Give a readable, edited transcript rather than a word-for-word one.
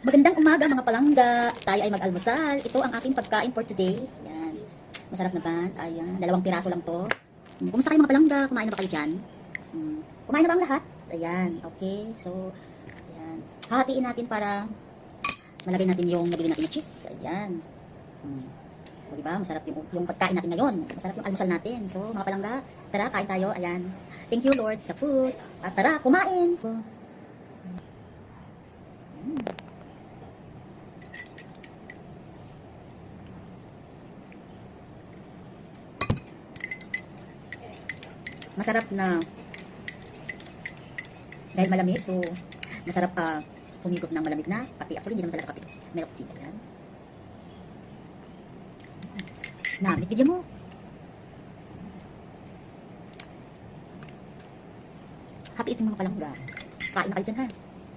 Magandang umaga mga palangga. Tayo ay mag-almusal. Ito ang aking pagkain for today. Ayan. Masarap na ba? Ayan. 2 piraso lang to. Kumusta kayo mga palangga? Kumain na ba kayo dyan? Kumain na ba ang lahat? Ayan. Okay. So, ayan. Hahatiin natin para malagay natin yung nabili natin na cheese. Ayan. O diba? Masarap yung pagkain natin ngayon. Masarap yung almusal natin. So, mga palangga, tara, kain tayo. Ayan. Thank you Lord sa food. At tara, kumain. Masarap na dahil malamig, so masarap humigop ng malamig na kape. Ako hindi naman talaga kape, milk tea. Ayan. Na, bigyan mo. Happy eating mga palangga. Kain na kayo dyan ha.